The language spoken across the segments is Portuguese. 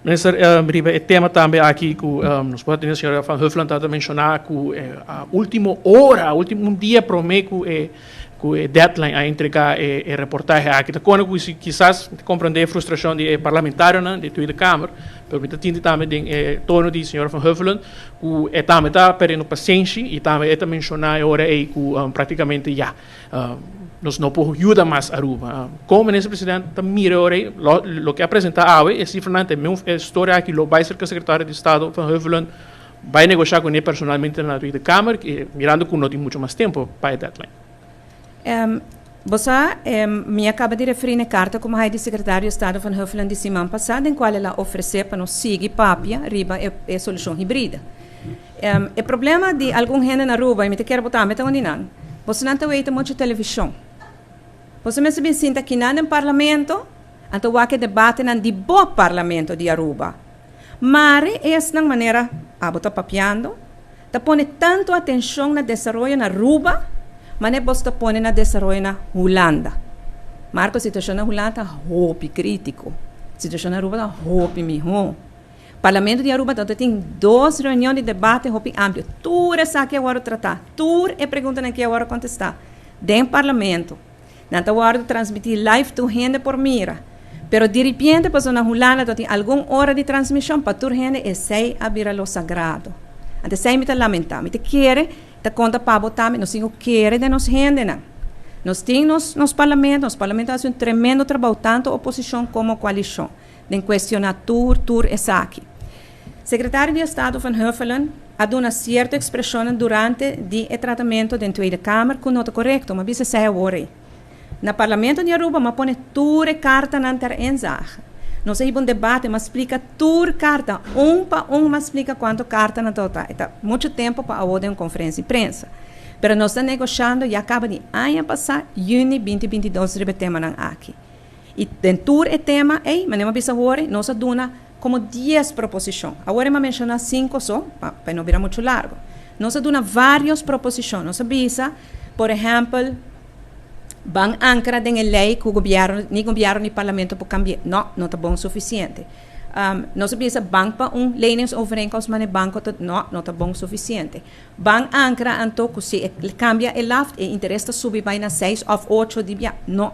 Minister, riba, o tema também aqui que nós podemos a senhora Van Huffelen está mencionar que a última hora, último dia promete que deadline a entregar a reportagem aqui. Então, quando quizás compreender a frustração de parlamentário de toda a Câmara, mas eu tinha também o tono de senhora Van Huffelen, que também está perdendo paciência e também está mencionar agora que praticamente já nós não podemos ajudar mais a Aruba. Como ministro presidente, mira agora o que apresenta hoje é simplesmente a história aqui, o vice-secretário de Estado Van Huffelen vai negociar com ele personalmente na tua Câmara, mirando que não tem muito mais tempo para a deadline. Você me acaba de referir na carta como a secretário de Estado Van Huffelen de semana passada, em qual ela ofereceu para nós seguir papia riba a solução híbrida. O problema de algum gente na Aruba, e me quero botar, me onde não, você não tem muito televisão. Você me sabe sinta que não no parlamento, então há que debate não de bom parlamento de Aruba. Mas essa maneira, está papiando, está pondo tanto atenção no desenvolvimento na Aruba, mas não está pondo no desenvolvimento na Holanda. Marco, a situação na Holanda é muito crítico. A situação na Aruba é muito melhor. O Parlamento de Aruba tem 2 reuniões de debate muito amplo. Tudo é que eu vou tratar. Tudo é pergunta que eu vou contestar. Dentro do Parlamento. Não vou transmitir live to gente por mira. Pero de repente, para na Holanda, tem alguma hora de transmissão para toda gente e sei abrir lo sagrado. Então, sei me lamentar. Me quer da conta para botar, nós temos que de nos gente, não. Nós temos nos parlamentos fazem tremendo trabalho, tanto oposição como coalição, de questionar tudo essa aqui. Secretário de Estado Van Huffelen ha dado uma certa expressão durante o tratamento dentro da Câmara que não é correto, mas isso é agora. No Parlamento de Aruba, mas põe tudo carta na ensage. Nós temos debate, mas explica tudo carta, para mas explica quanto carta na total. Está muito tempo para a conferência de prensa. Mas nós estamos negociando e acaba de ano passado, junho 2022, o tema aqui. E dentro do tema, mas não precisa agora, nós damos como 10 proposições. Agora eu menciono 5 só, para não virar muito largo. Nós damos várias proposições. Nós visa, por exemplo, van ancora em lei que o governo e parlamento para cambiar. Não está bom o suficiente. Nós visa banco para leningsovereenkomst met de banco, não está bom o suficiente. Van ancora então que se cambia o LAF, o interesse subir para 6 ou 8 dias. Não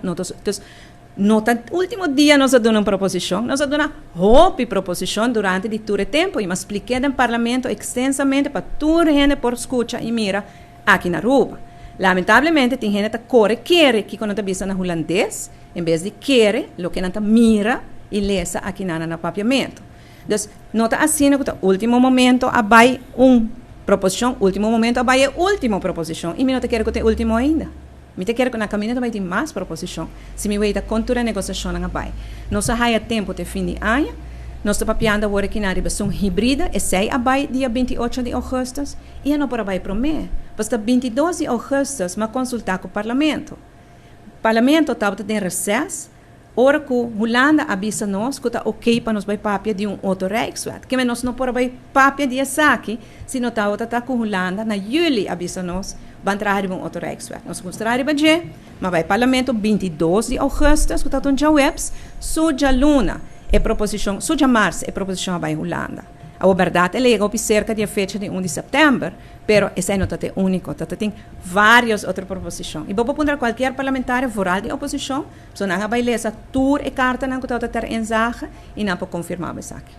está. No último dia nós damos uma proposição, nós damos uma proposição durante todo o tempo e me expliquei no parlamento extensamente para toda a gente por escuta e mira aqui na Aruba. Lamentavelmente, tem gente que quer que quando está vista na holandês, em vez de querer, o que não mira e lesa aqui no papiamento. Então, não está assim que no último momento vai uma proposição, último momento vai a última proposição e não quero que tenha último ainda. Me quero que na caminhada vai ter mais proposição. Se me vai dar contura negociação na vai. Nós há tempo de fim de ano. Nós estamos papiando agora aqui na versão híbrida. E sei abai dia 28 de agosto. E eu não para vai prometer. Basta 22 de agosto, mas consultar com o parlamento. O parlamento estava em recesso. Ora que Holanda avisa nós que está ok para nós vai papia de outro Rijkswet. Que nós não podemos papia de essa aqui. Se não está com Holanda, na julho avisa nós. Van trabalhar com outro Rijkswet. Nós vamos trabalhar bem, mas vai parlamento 22 de agosto, que está no webs, suja luna, é proposição, suja março, é proposição vai Holanda. A verdade, ele chegou cerca de fecha de 1 de setembro, pero esse não é único, tem várias outras proposições. E vou pôr qualquer parlamentário foral de oposição, se não vai ler essa tour e carta, não está ter ensage, e não pode confirmar isso aqui.